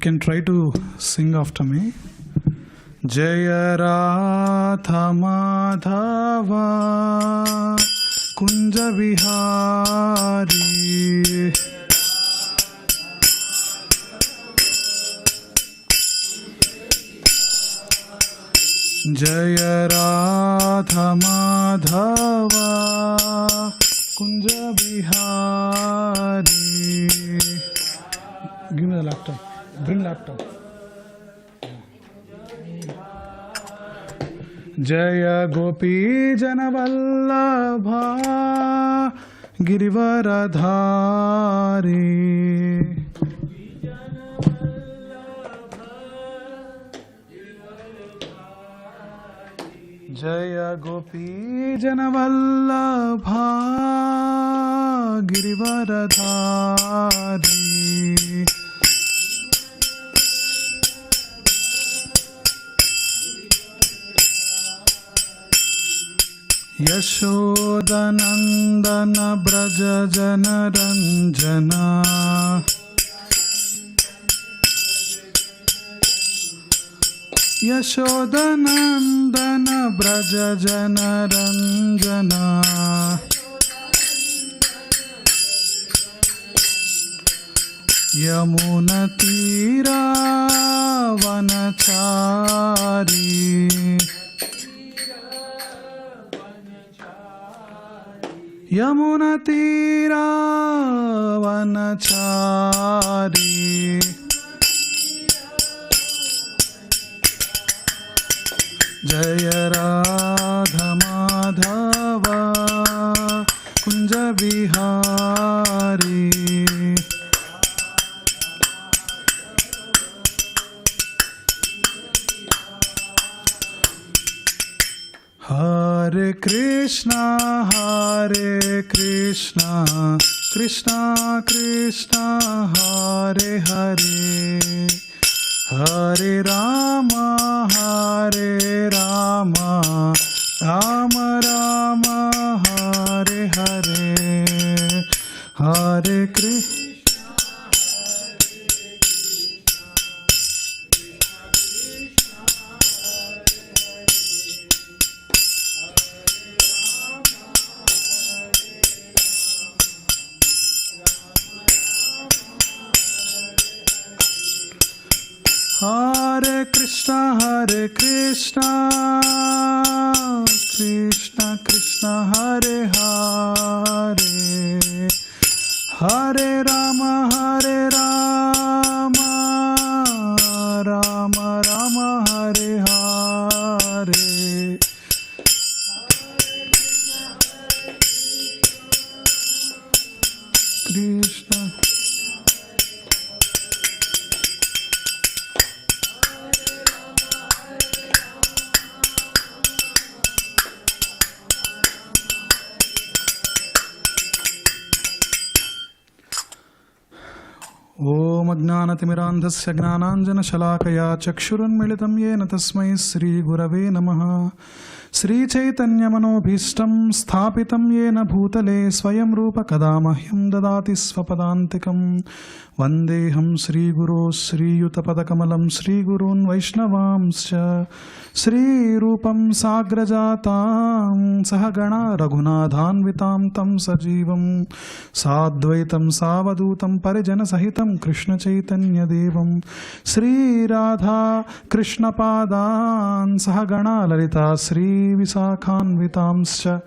can try to sing after me. Jaya Radha Madhava Kunja Vihari Jaya Radha Madhava Kunja Vihari. Give me the laptop. Bring laptop. Jaya Gopi Janavallabha Girivaradhari Jaya Gopi Janavallabha Girivaradhari Yashodanandana Braja Janaranjana Yashodanandana Braja Janaranjana Yamuna Tira Vanachari Yamuna Tira Vanachari Jaya Radha Madhava Kunja Vihari Hare Krishna, Krishna Krishna, Hare Hare, Hare Rama, Rama Rama, Hare Hare, Hare Krishna. Hare Krishna, Krishna Krishna, Hare Hare, Hare Rama, Rama Rama, Hare Hare. Krishna. Om Ajnanatimirandhasya Gnananjana-shalakaya Chakshurunmilitam Yena Tasmai Sri Gurave Namaha. Sri Chaitanya Manobhishtam Sthapitam Yena Bhutale Swayam Rupa Kadamahyam Dadati Svapadantikam Vandeham Sri Guru Sri Yutapadakamalam Sri Gurun Vaishnavamscha Sri Rupam Sagrajatam Sahagana Raghunadhanvitam Tam Sajivam Sadvaitam Savadutam Parijana Sahitam Krishna Chaitanya Devam Sri Radha Krishna Padan Sahagana Lalita Sri Visakhanvitamscha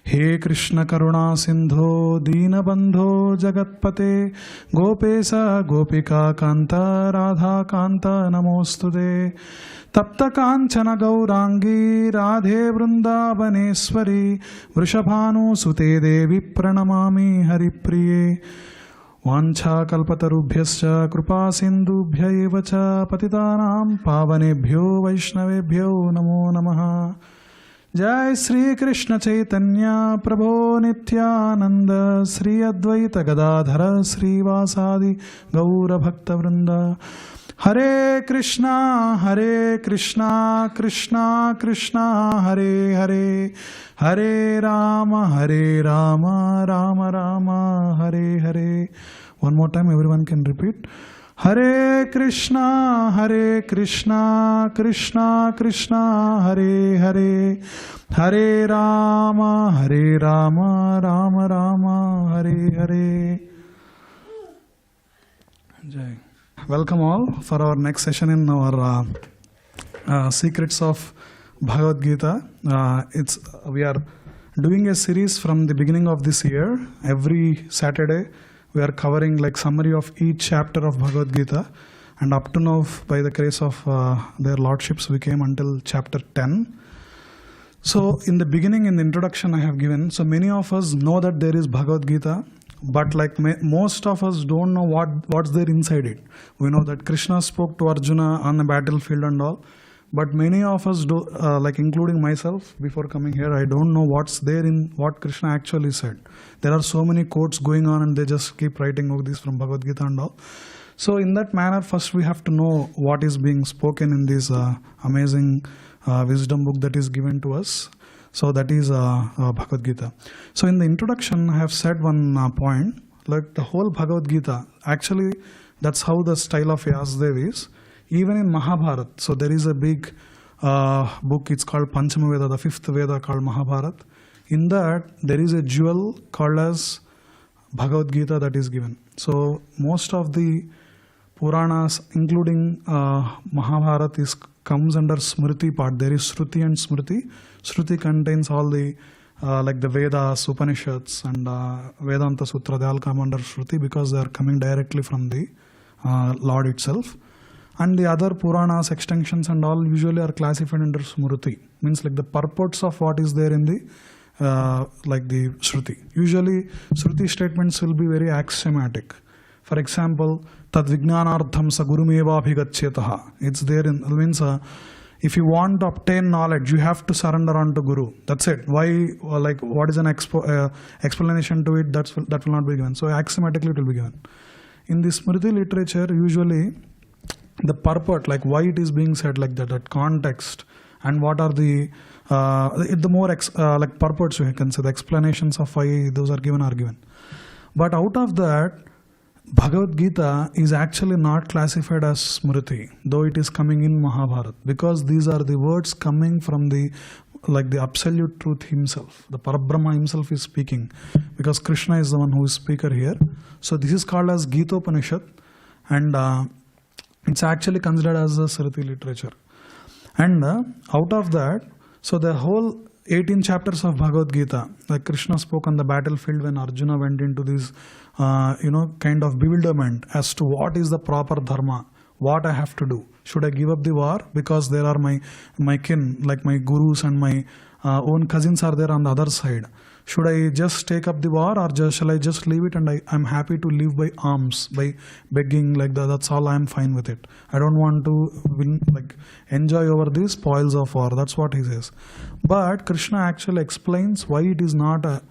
He Krishna Karuna Sindho Deenabandho Jagatpate Gopesa Gopika Kanta Radha Kanta Namostude Tapta Kanchana Gaurangi Radhe Vrindavaneshwari Vrishabhanu Sute Devi Pranamami Haripriye Vancha Kalpatarubhyascha Krupa Sindubhya Evacha Patitanam Pavanebhyo Vaishnavebhyo Namo Namaha. Jai Sri Krishna Chaitanya Prabhu Nityananda Sri Advaita Gadadhara Sri Vasadi Gaura Bhakta Vrinda. Hare Krishna, Krishna Krishna, Hare Hare, Hare Rama, Rama Rama, Hare Hare. One more time, everyone can repeat. Hare Krishna, Krishna Krishna, Hare Hare, Hare Rama, Rama Rama, Hare Hare. Jai. Welcome all for our next session in our Secrets of Bhagavad Gita. We are doing a series from the beginning of this year. Every Saturday we are covering like summary of each chapter of Bhagavad Gita, and up to now by the grace of their lordships we came until chapter 10. So in the beginning, in the introduction I have given, so many of us know that there is Bhagavad Gita, but like most of us don't know what's there inside it. We know that Krishna spoke to Arjuna on the battlefield and all, but many of us do, like including myself, before coming here, I don't know what's there in what Krishna actually said. There are so many quotes going on and they just keep writing all this from Bhagavad Gita and all. So in that manner, first we have to know what is being spoken in this amazing wisdom book that is given to us. So that is Bhagavad Gita. So in the introduction, I have said one point, like the whole Bhagavad Gita, actually that's how the style of Vyasadeva is. Even in Mahabharata, so there is a big book, it's called Panchama Veda, the fifth Veda called Mahabharata. In that, there is a jewel called as Bhagavad Gita that is given. So most of the Puranas, including Mahabharata, comes under Smriti part. There is Shruti and Smriti. Shruti contains all the like the Vedas, Upanishads and Vedanta Sutra, they all come under Shruti because they are coming directly from the Lord itself. And the other Puranas, extensions and all usually are classified under Smriti. Means like the purports of what is there in the like the Shruti. Usually Shruti statements will be very axiomatic. For example, Tad Vijnanartham sa gurumeva abhigachyataha. It's there in, means if you want to obtain knowledge, you have to surrender on to Guru. That's it. Why, like what is an explanation to it, that will not be given. So axiomatically it will be given. In the Smriti literature, usually the purport, like why it is being said like that context, and what are the more like purports you can say, the explanations of why those are given. But out of that, Bhagavad Gita is actually not classified as Smriti, though it is coming in Mahabharata, because these are the words coming from the like the absolute truth himself. The Parabrahma himself is speaking, because Krishna is the one who is speaker here. So this is called as Gita Upanishad, and it's actually considered as a Smriti literature. And out of that, so the whole 18 chapters of Bhagavad Gita, like Krishna spoke on the battlefield when Arjuna went into this, kind of bewilderment as to what is the proper dharma, what I have to do. Should I give up the war because there are my kin, like my gurus and my own cousins are there on the other side? Should I just take up the war, or shall I just leave it and I'm happy to live by alms, by begging like that? That's all I'm fine with it. I don't want to enjoy over the spoils of war. That's what he says. But Krishna actually explains why it is not a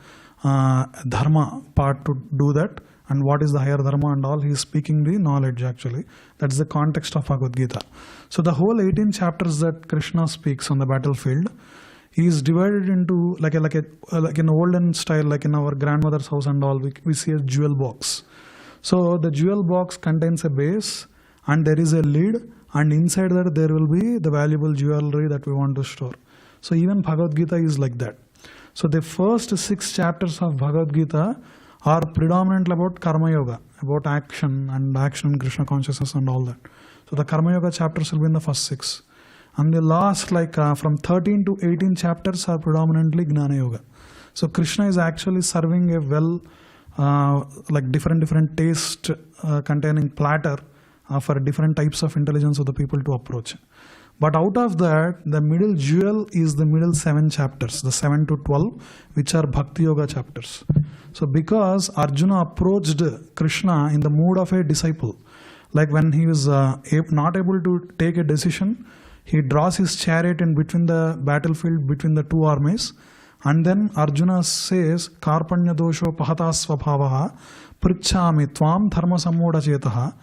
dharma part to do that, and what is the higher dharma and all. He is speaking the knowledge actually. That's the context of Bhagavad Gita. So the whole 18 chapters that Krishna speaks on the battlefield, he is divided into like in olden style, like in our grandmother's house and all, we see a jewel box. So the jewel box contains a base and there is a lid, and inside that there will be the valuable jewelry that we want to store. So even Bhagavad Gita is like that. So the first 6 chapters of Bhagavad Gita are predominantly about Karma Yoga, about action and Krishna consciousness and all that. So the Karma Yoga chapters will be in the first 6. And the last, from 13 to 18 chapters are predominantly Gnana Yoga. So Krishna is actually serving a different taste containing platter for different types of intelligence of the people to approach. But out of that, the middle jewel is the middle 7 chapters, the 7 to 12, which are Bhakti Yoga chapters. So because Arjuna approached Krishna in the mood of a disciple, like when he was not able to take a decision, he draws his chariot in between the battlefield, between the 2 armies, and then Arjuna says, Karpanya dosho pahata svabhavaha prichhami tvam dharma sammoda chetaha.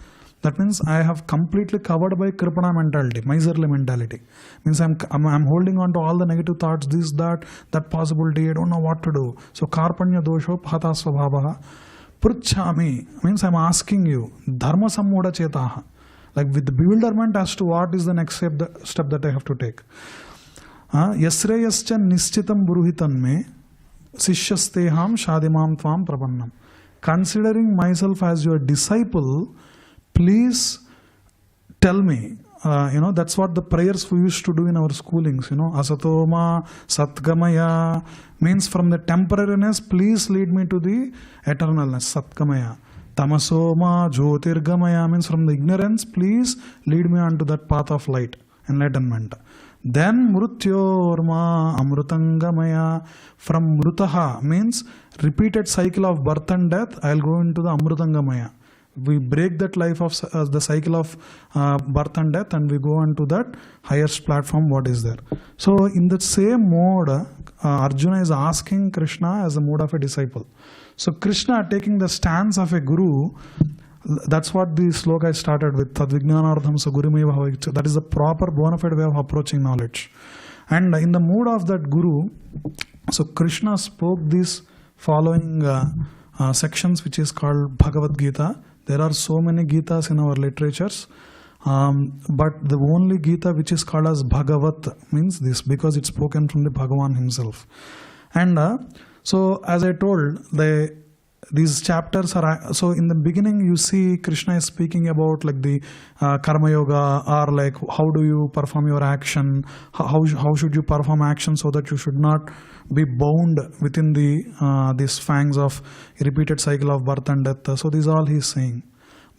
That means I have completely covered by Kripana mentality, miserly mentality. Means I'm holding on to all the negative thoughts, this, that possibility, I don't know what to do. So Karpanya dosho pahata svabhavaha Pruchami means I'm asking you. Dharma sammoda chetaha. Like with the bewilderment as to what is the next step that I have to take. Yasreyascha nischitam buruhitan me sishyasteham shadimam tvam prabannam. Considering myself as your disciple, please tell me. That's what the prayers we used to do in our schoolings. Asatoma, Satgamaya means from the temporariness, please lead me to the eternalness. Satgamaya. Tamasoma, Jyotirgamaya means from the ignorance, please lead me onto that path of light, enlightenment. Then Mrutyorma, Amrutangamaya. From Mrutaha means repeated cycle of birth and death, I'll go into the Amrutangamaya. We break that life of the cycle of birth and death, and we go on to that highest platform what is there. So in the same mode, Arjuna is asking Krishna as a mode of a disciple. So Krishna taking the stance of a guru, that's what the sloka I started with. Tadvijnanardham sa gurumeva bhavicha. That is the proper bona fide way of approaching knowledge. And in the mood of that guru, so Krishna spoke these following sections, which is called Bhagavad Gita. There are so many Gitas in our literatures, but the only Gita which is called as Bhagavat means this, because it's spoken from the Bhagavan himself. And so as I told, these chapters are, so in the beginning you see Krishna is speaking about like the karma yoga, or like how do you perform your action, how should you perform action so that you should not be bound within these fangs of repeated cycle of birth and death. So this is all he is saying.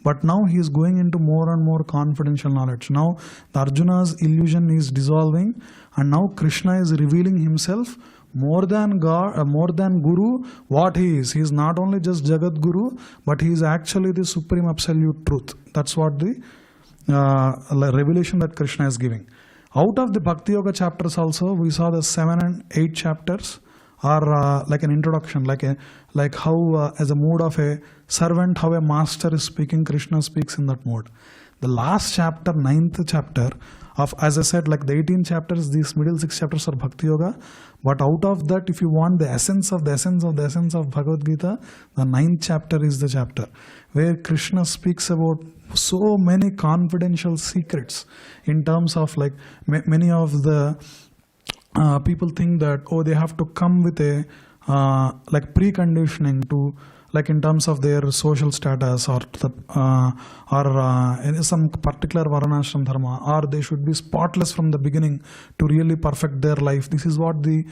But now he is going into more and more confidential knowledge. Now the Arjuna's illusion is dissolving, and now Krishna is revealing himself more than God, more than Guru, what he is. He is not only just Jagat Guru, but he is actually the supreme absolute truth. That's what the revelation that Krishna is giving. Out of the Bhakti Yoga chapters also, we saw the 7 and 8 chapters are like an introduction, like how as a mode of a servant, how a master is speaking, Krishna speaks in that mode. The last chapter, 9th chapter of, as I said, like the 18 chapters, these middle 6 chapters are Bhakti Yoga. But out of that, if you want the essence of the essence of the essence of Bhagavad Gita, the 9th chapter is the chapter where Krishna speaks about so many confidential secrets in terms of like many of the people think that, oh, they have to come with a like preconditioning to, like in terms of their social status or in some particular varnashram dharma, or they should be spotless from the beginning to really perfect their life. This is what the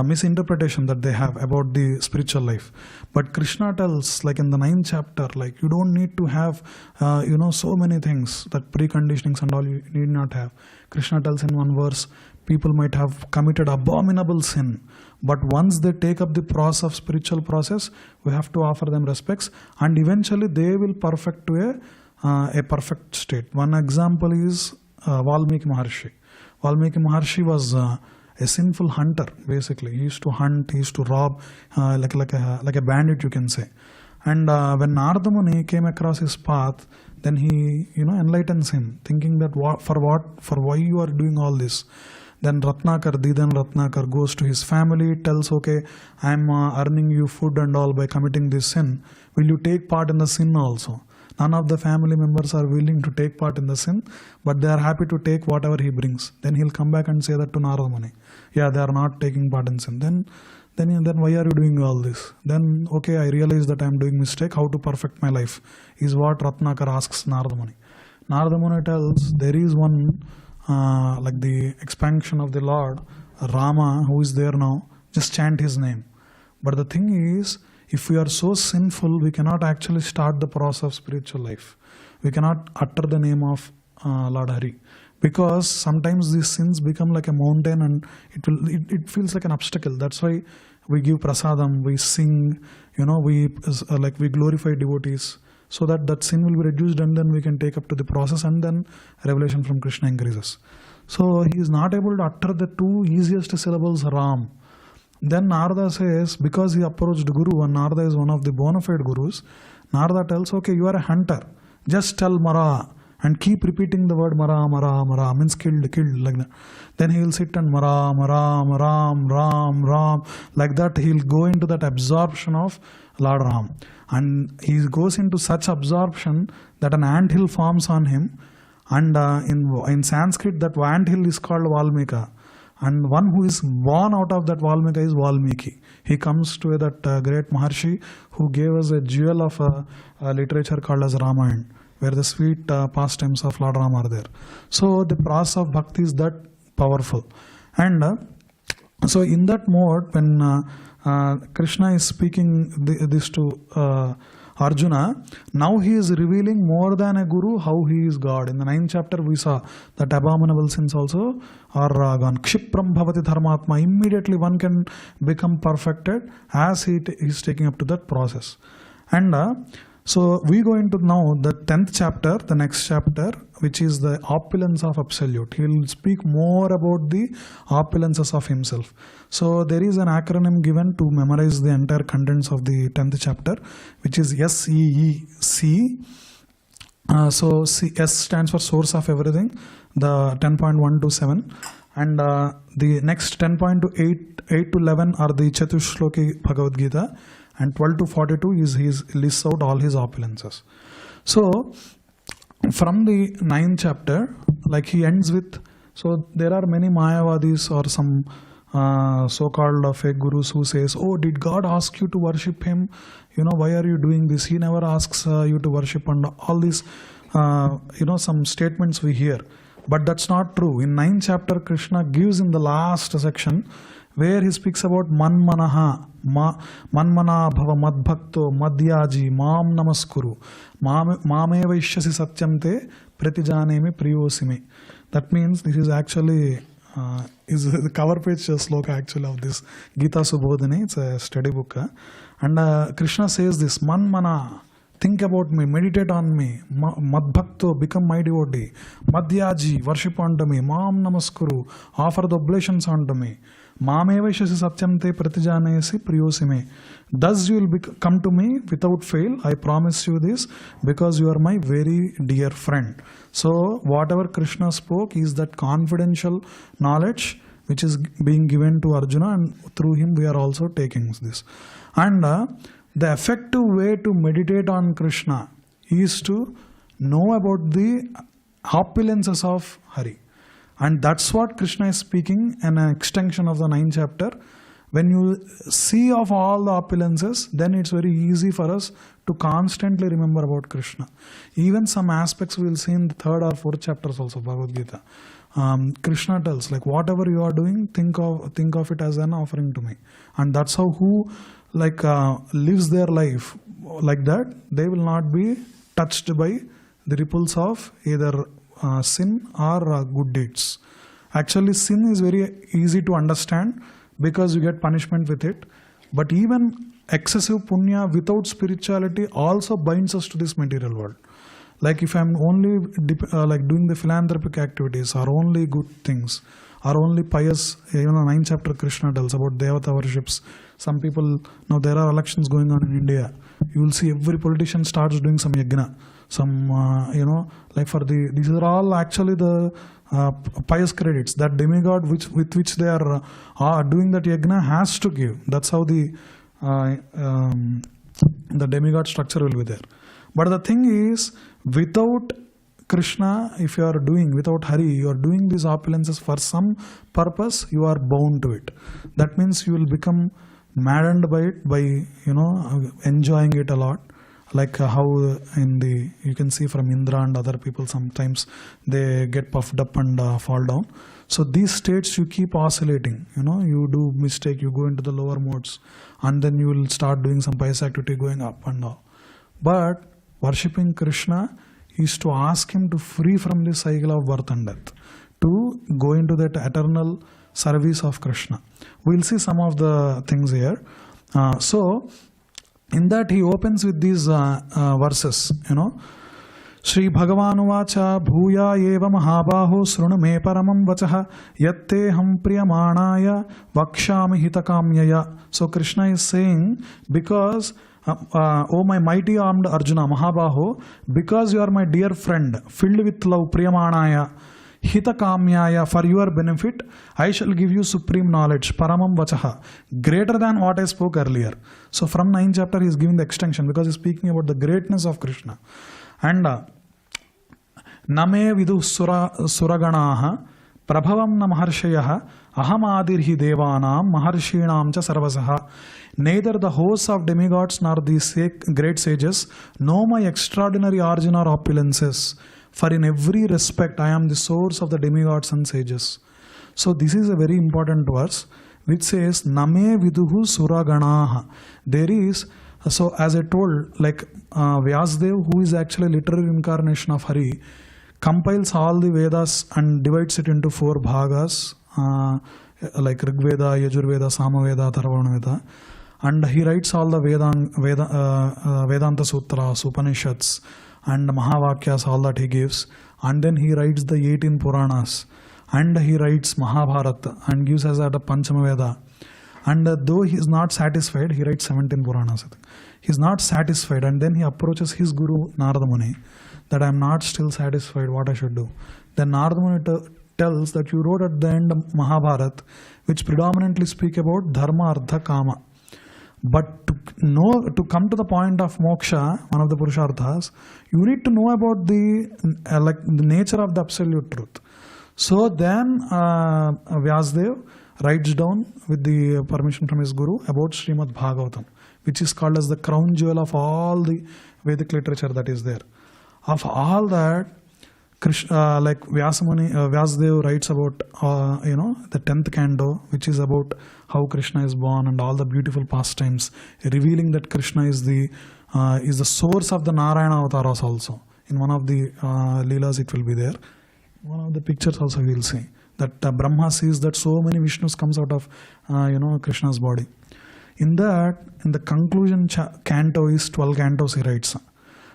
misinterpretation that they have about the spiritual life. But Krishna tells, like in the 9th chapter, like you don't need to have so many things, that preconditionings and all you need not have. Krishna tells in one verse, people might have committed abominable sin, but once they take up the process of spiritual process, we have to offer them respects, and eventually they will perfect to a perfect state. One example is Valmiki Maharshi. Valmiki Maharshi was a sinful hunter, basically. He used to hunt, he used to rob, like a bandit, you can say. And when Narada Muni came across his path, then he enlightens him, thinking that for why you are doing all this. Then Didan Ratnakar goes to his family, tells, okay, I am earning you food and all by committing this sin. Will you take part in the sin also? None of the family members are willing to take part in the sin, but they are happy to take whatever he brings. Then he'll come back and say that to Narada Muni. Yeah, they are not taking part in sin. Then why are you doing all this? Then, okay, I realize that I am doing mistake. How to perfect my life is what Ratnakar asks Narada Muni. Narada Muni tells, there is one, like the expansion of the Lord, Rama, who is there now, just chant his name. But the thing is, if we are so sinful, we cannot actually start the process of spiritual life. We cannot utter the name of Lord Hari, because sometimes these sins become like a mountain and it feels like an obstacle. That's why we give prasadam, we sing, we glorify devotees, so that sin will be reduced, and then we can take up to the process, and then revelation from Krishna increases. So he is not able to utter the two easiest syllables, Ram. Then Narada says, because he approached Guru, and Narada is one of the bona fide gurus, Narada tells, okay, you are a hunter, just tell Mara, and keep repeating the word Maram, Ram, Ram, means killed, like that. Then he will sit and Maram, Ram, Ram, Ram, Ram, like that. He will go into that absorption of Lord Ram. And he goes into such absorption that an anthill forms on him. And in Sanskrit, that anthill is called Valmika. And one who is born out of that Valmika is Valmiki. He comes to that great Maharshi who gave us a jewel of a literature called as Ramayana, where the sweet pastimes of Lord Rama are there. So the process of bhakti is that powerful. And so in that mode, when Krishna is speaking this to Arjuna, now he is revealing more than a guru how he is God. In the 9th chapter we saw that abominable sins also are gone. Kshipram bhavati dharmatma. Immediately one can become perfected as he is taking up to that process. And so we go into now the 10th chapter, the next chapter, which is the opulence of absolute. He will speak more about the opulences of himself. So there is an acronym given to memorize the entire contents of the 10th chapter, which is SEEC. So S stands for source of everything, the 10.1 to 7. And the next 10.8 to 11 are the Chatushloki Bhagavad Gita. And 12 to 42 is he lists out all his opulences. So from the 9th chapter, like he ends with, so there are many Mayavadis or some so-called fake gurus who says, oh, did God ask you to worship him? You know, why are you doing this? He never asks you to worship, and all these, some statements we hear. But that's not true. In 9th chapter, Krishna gives in the last section where he speaks about manmanaha, manmana bhava madbhakto madhyaji mam namaskuru mame vaishyasi satyamte pratijanemi priyosimi. That means this is actually is the cover page sloka actually of this Gita Subodhini. It's a study book. And Krishna says this, manmana, think about me, meditate on me. Madbhakto, become my devotee. Madhyaji, worship unto me. Mam namaskuru, offer the oblations unto me. Mameva shasi satyamte pratijanesi priyosime. Thus you will come to me without fail. I promise you this, because you are my very dear friend. So whatever Krishna spoke is that confidential knowledge which is being given to Arjuna, and through him we are also taking this. And the effective way to meditate on Krishna is to know about the opulences of Hari. And that's what Krishna is speaking, an extension of the 9th chapter. When you see of all the opulences, then it's very easy for us to constantly remember about Krishna. Even some aspects we will see in the 3rd or 4th chapters also Bhagavad Gita. Krishna tells, like, whatever you are doing, think of it as an offering to me. And that's how who lives their life like that, they will not be touched by the ripples of either sin or good deeds. Actually, sin is very easy to understand because you get punishment with it. But even excessive punya without spirituality also binds us to this material world. Like if I'm only doing the philanthropic activities or only good things or only pious, 9th chapter Krishna tells about Devata worships. Some people, now there are elections going on in India. You will see every politician starts doing some yajna. Some, these are all actually the pious credits that demigod with which they are doing that yajna has to give. That's how the demigod structure will be there. But the thing is, without Krishna, if you are doing, without Hari, you are doing these opulences for some purpose, you are bound to it. That means you will become maddened by it, by, enjoying it a lot. Like how you can see from Indra and other people, sometimes they get puffed up and fall down. So these states you keep oscillating, you do mistake, you go into the lower modes, and then you will start doing some pious activity going up and down. But worshipping Krishna is to ask him to free from this cycle of birth and death, to go into that eternal service of Krishna. We'll see some of the things here. So in that he opens with these verses, Shri Bhagavanuvacha Bhuya eva Mahabaho Srunu me paramam vachaha yatte ham priyamanaya vakshami hitakamyaya. So Krishna is saying, because O my mighty armed Arjuna, Mahabaho, because you are my dear friend, filled with love, priyamanaya, hitakamyaya, for your benefit, I shall give you supreme knowledge, paramam vachaha, greater than what I spoke earlier. So from 9th chapter he is giving the extension, because he is speaking about the greatness of Krishna. And Name vidu suraganaha prabhavam na maharshayaha ahamadirhi devanam maharshinam cha sarvasaha. Neither the hosts of demigods nor the great sages know my extraordinary origin or opulences, for in every respect I am the source of the demigods and sages. So this is a very important verse which says Name viduhu suraganaha. There is, so as I told, like Vyasadeva, who is actually a literary incarnation of Hari, compiles all the Vedas and divides it into 4 bhagas, like Rig Veda, Yajur Veda, Samaveda, Atharvana Veda, and he writes all the Vedanta Sutras, Upanishads, and Mahavakyas, all that he gives, and then he writes the 18 Puranas, and he writes Mahabharata and gives us at a Panchama Veda. And though he is not satisfied, he writes 17 Puranas. He is not satisfied, and then he approaches his guru Narada Muni that I am not still satisfied, what I should do. Then Narada Muni tells that you wrote at the end of Mahabharata, which predominantly speak about Dharma, Artha, Kama. But to come to the point of moksha, one of the Purusharthas, you need to know about the nature of the absolute truth. So then Vyasadeva writes down with the permission from his guru about Srimad Bhagavatam, which is called as the crown jewel of all the Vedic literature that is there. Of all that, Krishna, like Vyasadeva writes about the 10th canto, which is about how Krishna is born and all the beautiful pastimes, revealing that Krishna is the source of the Narayana avatars also. In one of the Leelas it will be there. One of the pictures also we will see that Brahma sees that so many Vishnus comes out of Krishna's body. In the conclusion canto is 12 cantos he writes,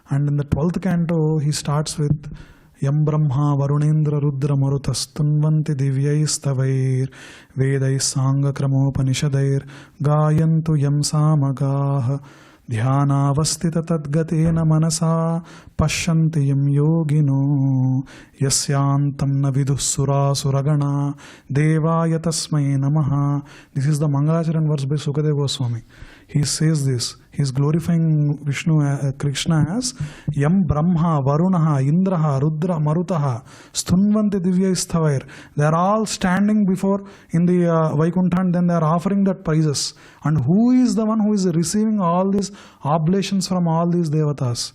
and in the 12th canto he starts with Yam Brahma Varunendra Rudra Marutas Tunvanti Divyais Tavair Vedais Sanga Kramopanishadair Gayantu Yam Samagaha Dhyana Vastita Tadgatena Manasa Pashyanti Yam Yogino Yasyantam Navidus Sura Suragana Devaya Tasmai Namaha. This is the Mangalacharan verse by Sukadeva Goswami. He says this. He is glorifying Krishna as Yam Brahma, Varunaha, Indraha, Rudra, Marutaha, Stunvanti Divya Isthavair. They are all standing before in the Vaikuntha, and then they are offering that praises. And who is the one who is receiving all these oblations from all these devatas?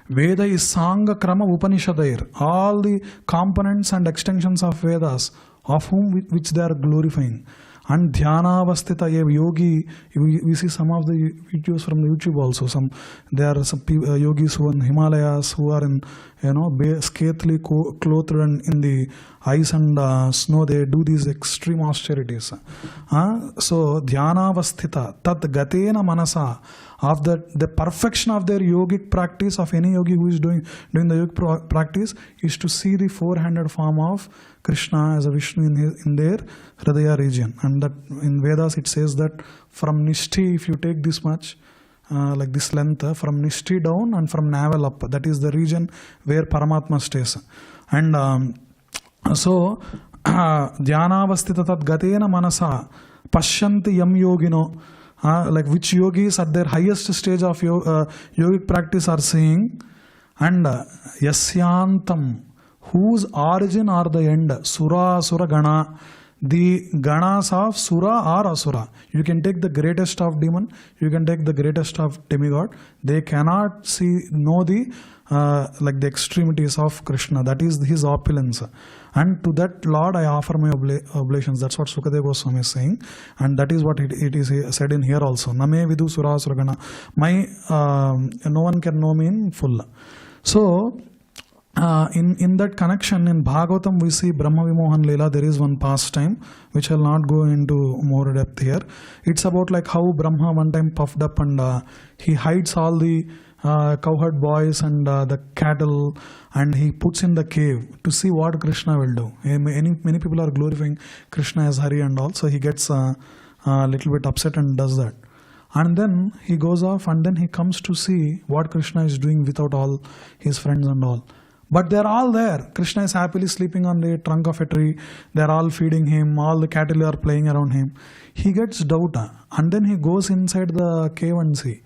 Veda is Sanga Krama Upanishadair. All the components and extensions of Vedas, of whom which they are glorifying. And Dhyana Vastita Yogi, we see some of the videos from the YouTube also. There are some yogis who are in Himalayas, who are in scantily clothed and in the ice and snow. They do these extreme austerities. So Dhyana Vastita Tat Gatena Manasa, of the perfection of their yogic practice, of any yogi who is doing the yogic practice, is to see the 4-handed form of Krishna as a Vishnu in their Hridaya region. And that in Vedas it says that from Nishti, if you take this much, like this length, from Nishti down and from navel up, that is the region where Paramatma stays. And so Dhyanavastita Tat Gatena Manasa Pashyanti Yam Yogino, like which yogis at their highest stage of yogic practice are seeing, and Yasyantam, whose origin or the end, Sura, Asura, Gana, the Ganas of Sura or Asura. You can take the greatest of demon, you can take the greatest of demigod. They cannot know the the extremities of Krishna. That is his opulence. And to that Lord I offer my oblations. That's what Sukadeva Goswami is saying. And that is what it is said in here also. Name vidu sura suragana. No one can know me in full. So, in that connection, in Bhagavatam we see Brahma Vimohan Leela. There is one pastime which I will not go into more depth here. It's about like how Brahma one time puffed up and he hides all the cowherd boys and the cattle, and he puts in the cave to see what Krishna will do. Many people are glorifying Krishna as Hari and all, so he gets a little bit upset and does that. And then he goes off and then he comes to see what Krishna is doing without all his friends and all. But they're all there. Krishna is happily sleeping on the trunk of a tree. They're all feeding him. All the cattle are playing around him. He gets doubt. And then he goes inside the cave and see.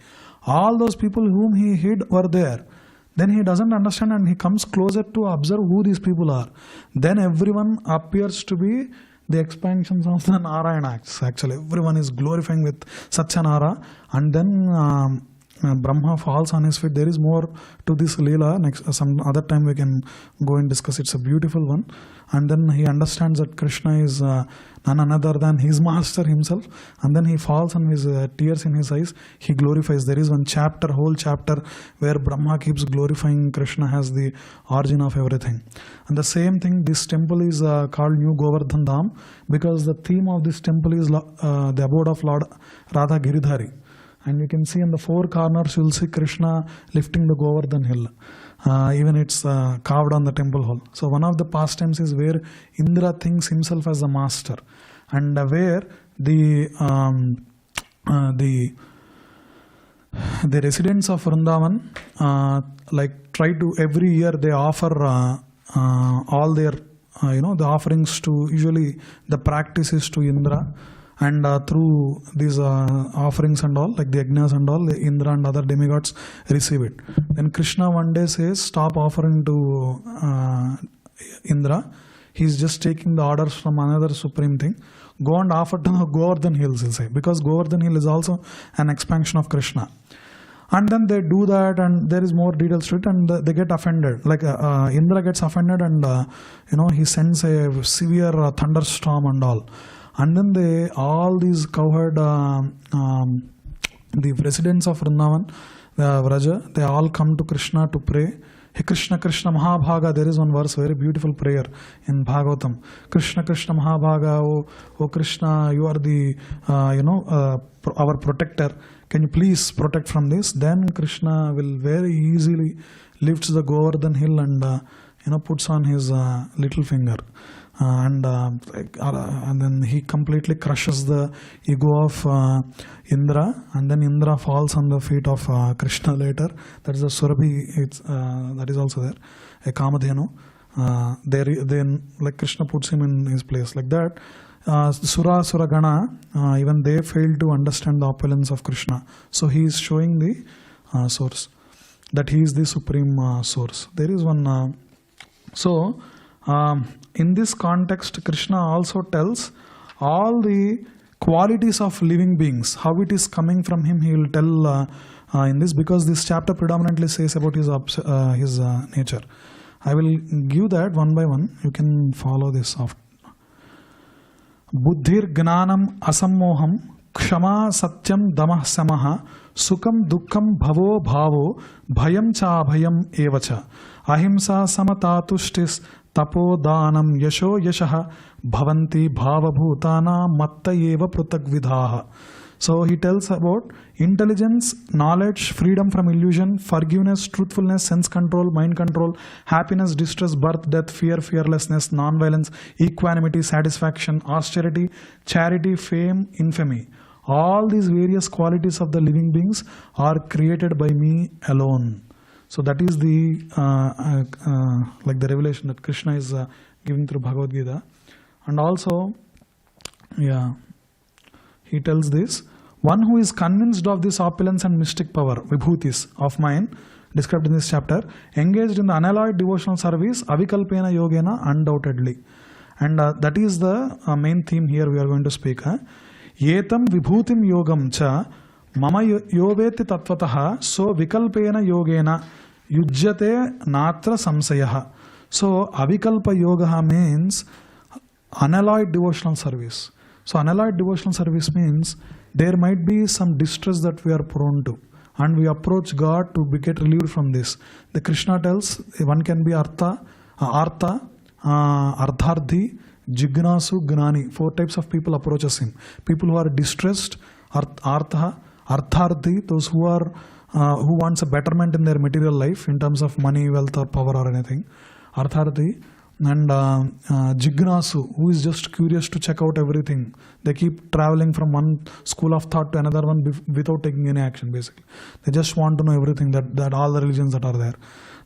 All those people whom he hid were there. Then he doesn't understand and he comes closer to observe who these people are. Then everyone appears to be the expansions of the Narayana acts. Actually, everyone is glorifying with Satyanara. And then Brahma falls on his feet. There is more to this Leela. Some other time we can go and discuss. It's a beautiful one. And then he understands that Krishna is none other than his master himself. And then he falls on his tears in his eyes. He glorifies. There is one chapter, whole chapter, where Brahma keeps glorifying Krishna as the origin of everything. And the same thing, this temple is called New Govardhan Dham because the theme of this temple is the abode of Lord Radha Giridhari. And you can see in the four corners, you will see Krishna lifting the Govardhan hill. Even it's carved on the temple hall. So one of the pastimes is where Indra thinks himself as the master, and where the residents of Vrindavan try to every year they offer all their the offerings to, usually the practice is to Indra. And through these offerings and all, like the yajnas and all, the Indra and other demigods receive it. Then Krishna one day says, stop offering to Indra. He's just taking the orders from another supreme thing. Go and offer to the Govardhan hills, he'll say. Because Govardhan hill is also an expansion of Krishna. And then they do that, and there is more details to it, and they get offended. Like Indra gets offended, and he sends a severe thunderstorm and all. And then all these cowherd, the residents of Vrindavan, Vraja, they all come to Krishna to pray. Hey Krishna, Krishna Mahabhaga, there is one verse, very beautiful prayer in Bhagavatam. Krishna, Krishna Mahabhaga, oh Krishna, you are the, our protector. Can you please protect from this? Then Krishna will very easily lifts the Govardhan hill and, puts on his little finger. And then he completely crushes the ego of Indra, and then Indra falls on the feet of Krishna later. That is a Surabhi, that is also there, a Kamadhenu. Then like Krishna puts him in his place. Like that, Sura Gana, even they fail to understand the opulence of Krishna. So he is showing the source, that he is the supreme source. There is one, in this context, Krishna also tells all the qualities of living beings, how it is coming from him. He will tell in this, because this chapter predominantly says about his nature. I will give that one by one. You can follow this after. Buddhir gnanam asammoham kshama satyam damah samaha sukam dukkam bhavo bhavo bhayam cha bhayam evacha ahimsa samatatushtis tapodanam yasho yashaha bhavanti bhavabhutana matta eva prutagvidhaha. So he tells about intelligence, knowledge, freedom from illusion, forgiveness, truthfulness, sense control, mind control, happiness, distress, birth, death, fear, fearlessness, non-violence, equanimity, satisfaction, austerity, charity, fame, infamy. All these various qualities of the living beings are created by me alone. So that is the like the revelation that Krishna is giving through Bhagavad Gita. And also, he tells this, one who is convinced of this opulence and mystic power, vibhutis of mine, described in this chapter, engaged in the unalloyed devotional service, avikalpena yogena, undoubtedly. And that is the main theme here we are going to speak. Yetam vibhutim yogam cha mama yoveti tattvataha so vikalpena yogena yujyate natra samsayaha. So avikalpa yoga means unalloyed devotional service. So unalloyed devotional service means there might be some distress that we are prone to, and we approach God to get relieved from this. The Krishna tells one can be artha, ardharthi, jignasu, gnani. 4 types of people approaches him. People who are distressed, artha, ardharthi, those who are who wants a betterment in their material life in terms of money, wealth or power or anything. Artharthi. And Jignasu, who is just curious to check out everything. They keep traveling from one school of thought to another one without taking any action, basically. They just want to know everything, that all the religions that are there.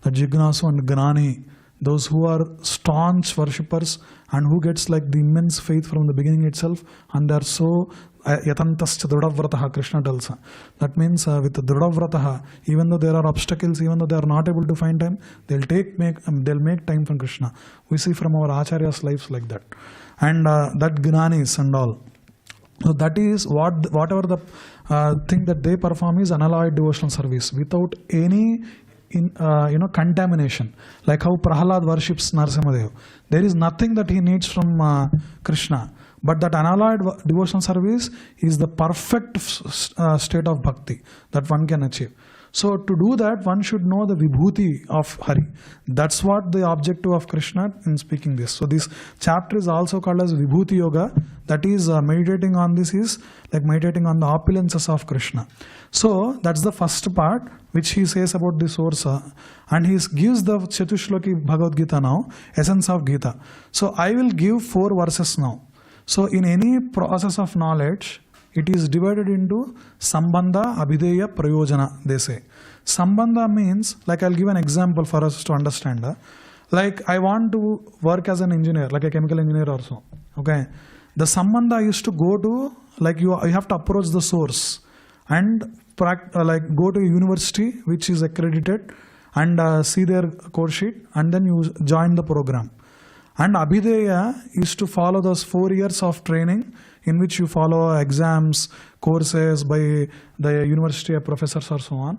The Jignasu and Gnani, those who are staunch worshippers and who gets like the immense faith from the beginning itself, and they are so yatantascha drudavrataha, Krishna tells. That means with drudavrataha, even though there are obstacles, even though they are not able to find time, they'll make time from Krishna. We see from our Acharya's lives like that. And that Gnanis and all. So that is whatever the thing that they perform is unalloyed devotional service without any contamination. Like how Prahalad worships Narasimhadev. There is nothing that he needs from Krishna. But that unalloyed devotional service is the perfect state of bhakti that one can achieve. So to do that, one should know the vibhuti of Hari. That's what the objective of Krishna in speaking this. So this chapter is also called as Vibhuti Yoga. That is meditating on this is like meditating on the opulences of Krishna. So that's the first part which he says about the source. And he gives the Chatushloki Bhagavad Gita now, essence of Gita. So I will give 4 verses now. So in any process of knowledge, it is divided into Sambandha, Abhideya, Prayojana, they say. Sambandha means, like I'll give an example for us to understand. Like I want to work as an engineer, like a chemical engineer also. Okay. The Sambandha is to go to, like you have to approach the source and like go to a university which is accredited and see their course sheet and then you join the program. And Abhideya is to follow those 4 years of training in which you follow exams, courses by the university professors or so on.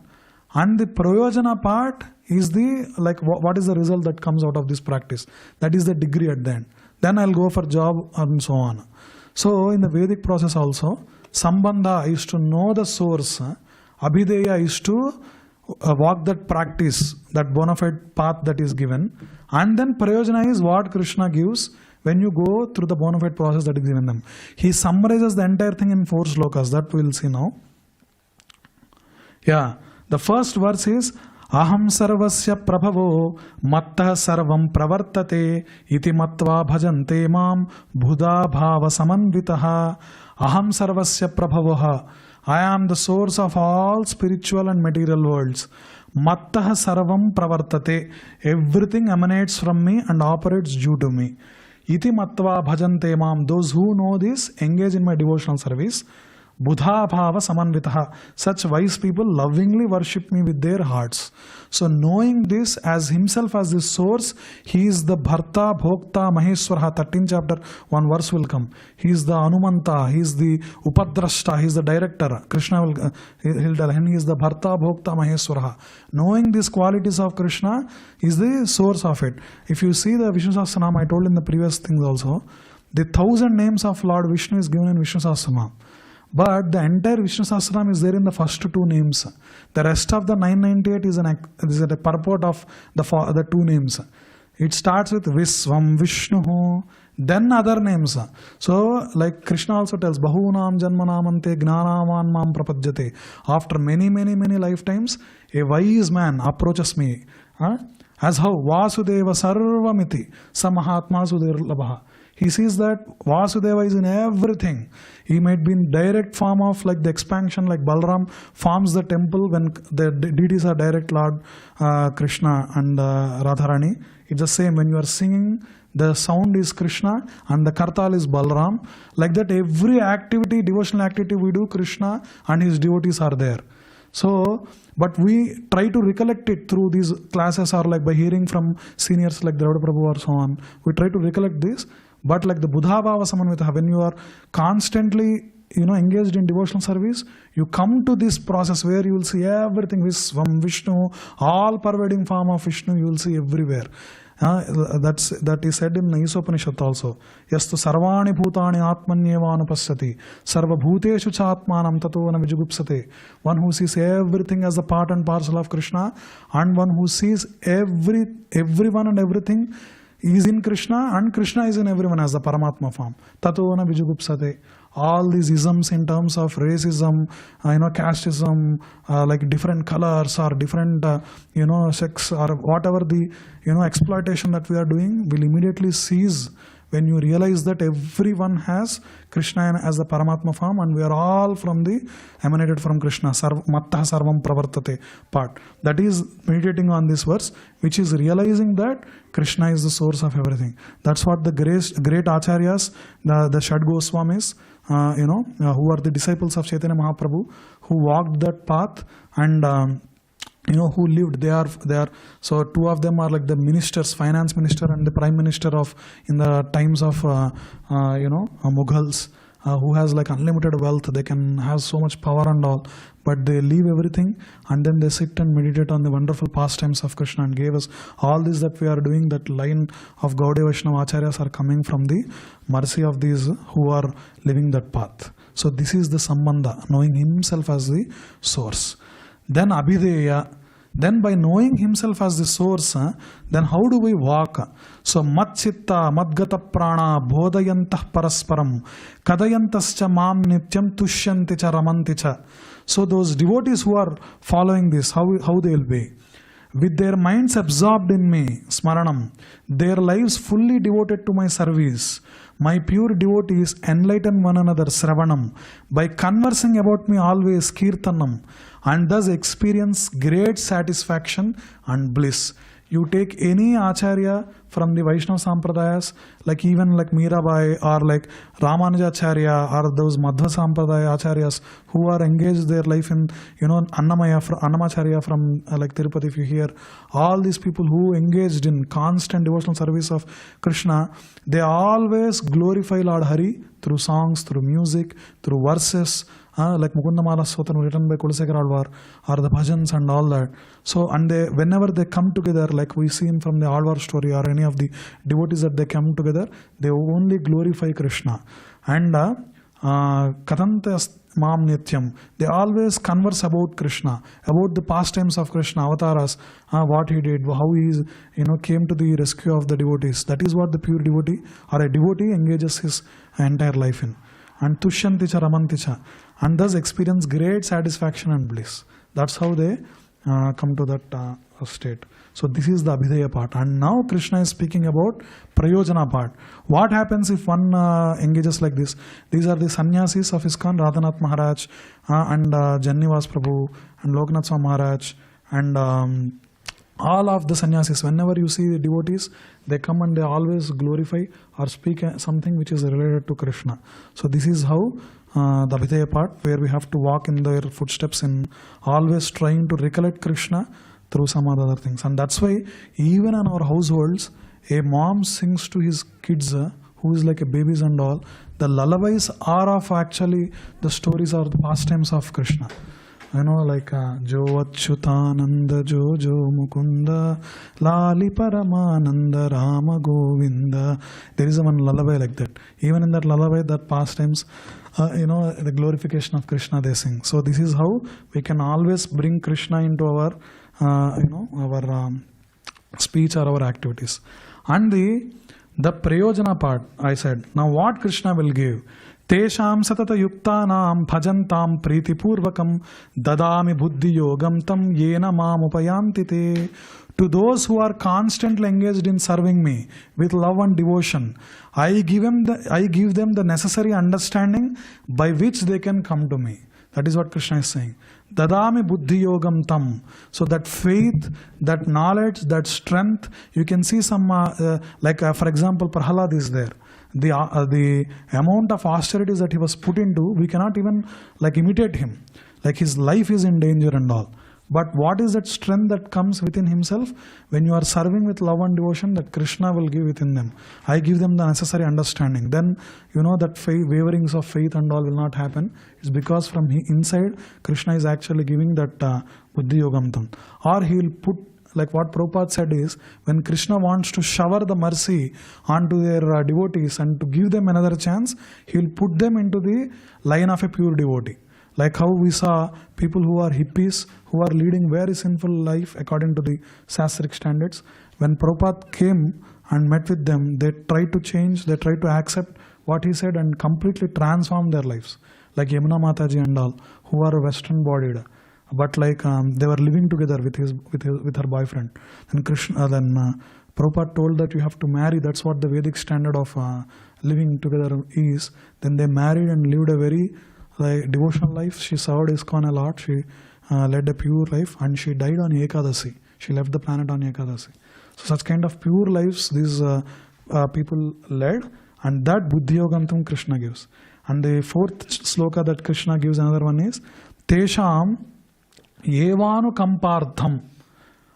And the Prayojana part is the, like what is the result that comes out of this practice. That is the degree at the end. Then I'll go for job and so on. So in the Vedic process also, Sambandha is to know the source. Abhideya is to walk that practice, that bona fide path that is given. And then Prayojana is what Krishna gives when you go through the bona fide process that is given them. He summarizes the entire thing in 4 slokas. That we'll see now. Yeah. The first verse is Aham sarvasya prabhavo mattah sarvam pravartate iti matva bhajante mam bhuda bhava samanvitaha. Aham sarvasya prabhavaha. I am the source of all spiritual and material worlds. Mattah sarvam pravartate. Everything emanates from me and operates due to me. Iti matva bhajante mam. Those who know this engage in my devotional service. Buddha bhava samanvitaha. Such wise people lovingly worship me with their hearts. So knowing this as himself as the source, he is the Bharta, Bhokta, Maheswara. 13th chapter, 1 verse will come. He is the Anumanta, he is the Upadrashta, he is the director. Krishna will he'll tell him he is the Bharta, Bhokta, Maheswara. Knowing these qualities of Krishna is the source of it. If you see the Vishnu Sahasranam, I told in the previous things also, the 1000 names of Lord Vishnu is given in Vishnu Sahasranam. But the entire Vishnu Sahasranam is there in the first 2 names. The rest of the 998 is a purport of the 2 names. It starts with Visvam Vishnu, then other names. So, like Krishna also tells, Bahunam Janmanamante Gnanaman Mam Prapajjate. After many lifetimes, a wise man approaches me. As how Vasudeva Sarvamiti Samahatma Sudirlabha. He sees that Vasudeva is in everything. He might be in direct form of like the expansion, like Balaram forms the temple when the deities are direct Lord Krishna and Radharani. It's the same when you are singing, the sound is Krishna and the Kartal is Balaram. Like that every activity, devotional activity we do, Krishna and his devotees are there. So, but we try to recollect it through these classes or like by hearing from seniors like Dravida Prabhu or so on. We try to recollect this. But like the Buddha Bhava Samanvitaha, when you are constantly engaged in devotional service, you come to this process where you will see everything from Vishnu, all pervading form of Vishnu, you will see everywhere. That is said in Isopanishad also. Yastu sarvani bhutani atmanyeva anupasyati sarva bhuteshu cha atmanam tato na vijugupsate. One who sees everything as a part and parcel of Krishna, and one who sees everyone and everything is in Krishna and Krishna is in everyone as the Paramatma form. Tato na vijugupsate. all these isms in terms of racism, casteism, like different colors or different, sex or whatever the, exploitation that we are doing will immediately cease when you realize that everyone has Krishna as the Paramatma form and we are all emanated from Krishna, Mattah Sarvam Pravartate part. That is meditating on this verse, which is realizing that Krishna is the source of everything. That's what the great Acharyas, the Shad Goswamis, who are the disciples of Chaitanya Mahaprabhu, who walked that path and who lived. They are so two of them are like the ministers, finance minister and the prime minister of in the times of Mughals, who has like unlimited wealth. They can have so much power and all, but they leave everything and then they sit and meditate on the wonderful pastimes of Krishna and gave us all this that we are doing. That line of Gaudiya Vaishnava Acharyas are coming from the mercy of these who are living that path. So this is the Sambandha, knowing himself as the source. Then Abhideya, then by knowing himself as the source, then how do we walk? So mat chitta, madgata prana, bodhayantah parasparam, kadayantascha mam nityam tushyanti cha ramanti cha. So those devotees who are following this, how they will be? With their minds absorbed in me, smaranam, their lives fully devoted to my service. My pure devotees enlighten one another, sravanam, by conversing about me always, kirtanam, and thus experience great satisfaction and bliss. You take any Acharya from the Vaishnava Sampradayas, like even like Mirabai or like Ramanujacharya or those Madhva Sampradaya Acharyas who are engaged their life in, Annamacharya from like Tirupati, if you hear, all these people who engaged in constant devotional service of Krishna, they always glorify Lord Hari through songs, through music, through verses, like Mukundamala Sotan written by Kulasekar Alvar, or the bhajans and all that. So, and whenever they come together, like we see from the Alvar story or any of the devotees that they come together, they only glorify Krishna. And Katantas Mam Nityam, they always converse about Krishna, about the pastimes of Krishna, avatars, what he did, how he came to the rescue of the devotees. That is what the pure devotee or a devotee engages his entire life in. And Tushyanticha Ramanticha, and thus experience great satisfaction and bliss. That's how they come to that state. So this is the Abhideya part. And now Krishna is speaking about Prayojana part. What happens if one engages like this? These are the sannyasis of ISKCON, Radhanath Maharaj and Jannivas Prabhu and Loknath Swami Maharaj and all of the sannyasis. Whenever you see the devotees, they come and they always glorify or speak something which is related to Krishna. So this is how the Abhideya part, where we have to walk in their footsteps in always trying to recollect Krishna through some other things. And that's why even in our households, a mom sings to his kids who is like a babies and all. The lullabies are of actually the stories or the pastimes of Krishna. Like Jo Achyutananda Jo Jo Mukunda Lali Paramananda Rama Govinda. There is one lullaby like that. Even in that lullaby, that pastimes, the glorification of Krishna they sing. So this is how we can always bring Krishna into our, our speech or our activities. And the Prayojana part, I said. Now what Krishna will give? Tesham satata yuktanam bhajantam pritipurvakam dadami buddhi yogam tam yena mam upayanti te. To those who are constantly engaged in serving me with love and devotion, I give them the necessary understanding by which they can come to me. That is what Krishna is saying. Dadami buddhi yogam tam. So that faith, that knowledge, that strength, you can see some, for example, Prahalad is there. The amount of austerities that he was put into, we cannot even imitate him. Like his life is in danger and all. But what is that strength that comes within himself? When you are serving with love and devotion, that Krishna will give within them. I give them the necessary understanding. Then, that waverings of faith and all will not happen. It's because from inside, Krishna is actually giving that buddhi yogam tam. Or he will put, like what Prabhupada said is, when Krishna wants to shower the mercy onto their devotees and to give them another chance, he will put them into the line of a pure devotee. Like how we saw people who are hippies, who are leading very sinful life according to the Sastric standards. When Prabhupada came and met with them, they tried to change, they tried to accept what he said and completely transformed their lives. Like Yamuna Mataji and all, who are Western bodied, but like they were living together with her boyfriend. And Prabhupada told that you have to marry. That's what the Vedic standard of living together is. Then they married and lived a very devotional life. She served ISKCON a lot. She led a pure life, and she died on Ekadasi. She left the planet on Ekadasi. So such kind of pure lives these people led, and that Buddhi Yogantam Krishna gives. And the fourth sloka that Krishna gives, another one is Tesham Evanukampartham.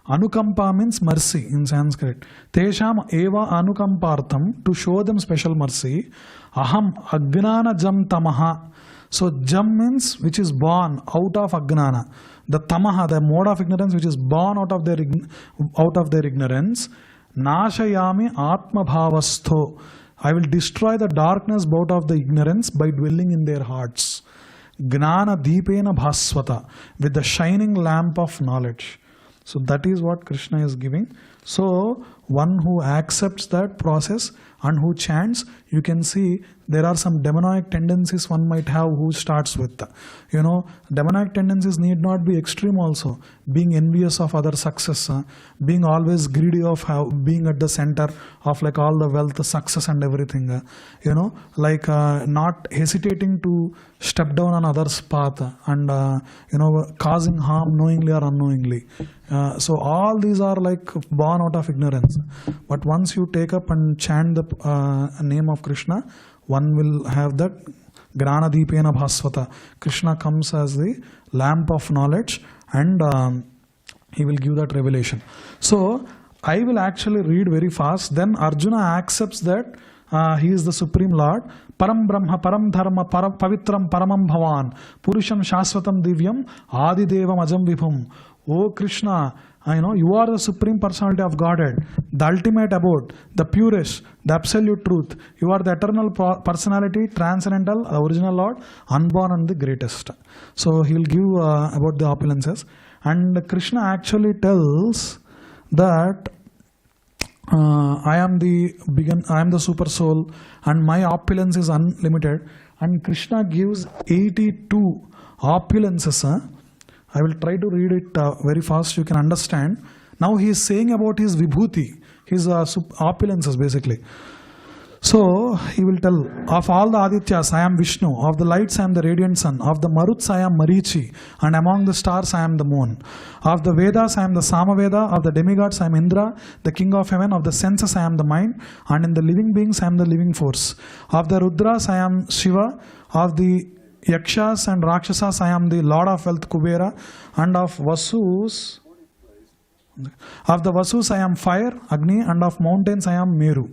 Anukampa means mercy in Sanskrit. Tesham eva anukampartham, to show them special mercy. Aham agnana jam tamaha. So jam means which is born out of agnana. The tamaha, the mode of ignorance which is born out of their ignorance. Nashayami atma bhavastho. I will destroy the darkness out of the ignorance by dwelling in their hearts. Gnana deepena bhaswata, with the shining lamp of knowledge. So that is what Krishna is giving. So one who accepts that process and who chants, you can see there are some demonic tendencies one might have who starts with. Demonic tendencies need not be extreme also. Being envious of other success, being always greedy of being at the center of like all the wealth, success and everything. Not hesitating to step down on others' path and causing harm knowingly or unknowingly. So all these are like born out of ignorance. But once you take up and chant the name of Krishna, one will have that Grana Deepena Bhaswata. Krishna comes as the lamp of knowledge, and he will give that revelation. So I will actually read very fast. Then Arjuna accepts that he is the Supreme Lord. Param Brahma, Param Dharma, Pavitram, Paramam Bhavan, Purusham Shaswatam Divyam, Adi Devam Ajam Vibhum. Oh Krishna, you are the Supreme Personality of Godhead, the ultimate abode, the purest, the absolute truth. You are the eternal personality, transcendental, the original Lord, unborn and the greatest. So he will give about the opulences. And Krishna actually tells that I am the super soul and my opulence is unlimited. And Krishna gives 82 opulences. I will try to read it very fast, you can understand. Now he is saying about his vibhuti, his opulences basically. So he will tell, of all the Adityas I am Vishnu, of the lights I am the radiant sun, of the Maruts I am Marichi, and among the stars I am the moon. Of the Vedas I am the Samaveda, of the demigods I am Indra, the king of heaven, of the senses I am the mind, and in the living beings I am the living force. Of the Rudras I am Shiva, of the Yakshas and Rakshasas I am the Lord of Wealth Kubera, and of Vasus, of the Vasus I am fire, Agni, and of mountains I am Meru.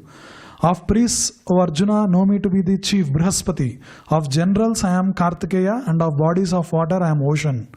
Of priests, O Arjuna, know me to be the chief Brihaspati. Of generals I am Kartikeya, and of bodies of water I am ocean.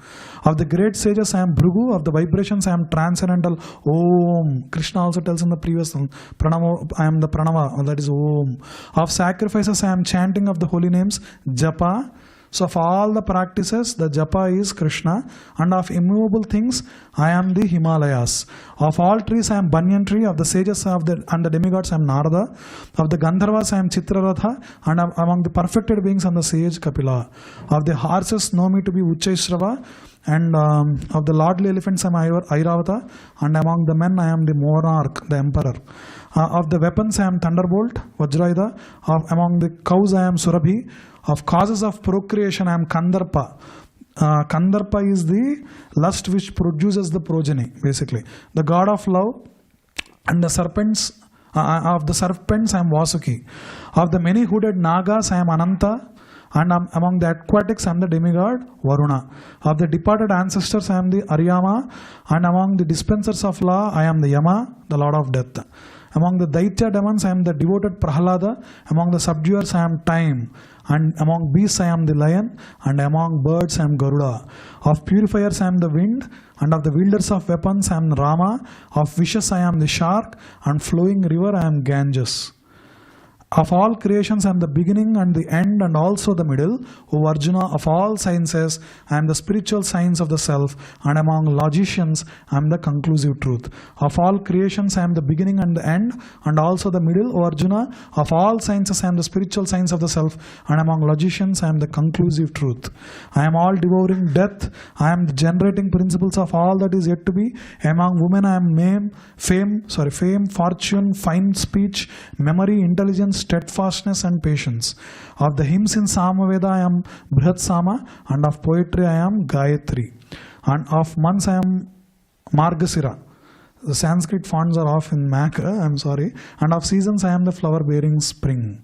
Of the great sages I am Bhrigu, of the vibrations I am transcendental Om. Krishna also tells in the previous one, Pranava, I am the Pranava, that is Om. Of sacrifices I am chanting of the holy names Japa. So of all the practices, the japa is Krishna, and of immovable things, I am the Himalayas. Of all trees, I am Banyan tree. Of the sages and the demigods, I am Narada. Of the Gandharvas, I am Chitraratha, and among the perfected beings, I am the sage Kapila. Of the horses, know me to be Uchchaishrava, and of the lordly elephants, I am Airavata, and among the men, I am the monarch, the emperor. Of the weapons, I am Thunderbolt, Vajrayudha. Among the cows, I am Surabhi. Of causes of procreation, I am Kandarpa. Kandarpa is the lust which produces the progeny, basically. The god of love. And the serpents, of the serpents, I am Vasuki. Of the many hooded Nagas, I am Ananta. And among the aquatics, I am the demigod Varuna. Of the departed ancestors, I am the Aryama. And among the dispensers of law, I am the Yama, the lord of death. Among the Daitya demons, I am the devoted Prahalada. Among the subduers, I am Time. And among beasts, I am the lion. And among birds, I am Garuda. Of purifiers, I am the wind. And of the wielders of weapons, I am Rama. Of fishes, I am the shark. And flowing river, I am Ganges. Of all creations, I am the beginning and the end and also the middle. O Arjuna, of all sciences, I am the spiritual science of the self, and among logicians, I am the conclusive truth. Of all creations, I am the beginning and the end and also the middle. O Arjuna, of all sciences, I am the spiritual science of the self, and among logicians, I am the conclusive truth. I am all devouring death. I am the generating principles of all that is yet to be. Among women, I am fame, fortune, fine speech, memory, intelligence, steadfastness and patience. Of the hymns in Samaveda I am Brihat Sama, and of poetry I am Gayatri. And of months I am Margasira. The Sanskrit fonts are off in Mac, I'm sorry. And of seasons I am the flower bearing spring.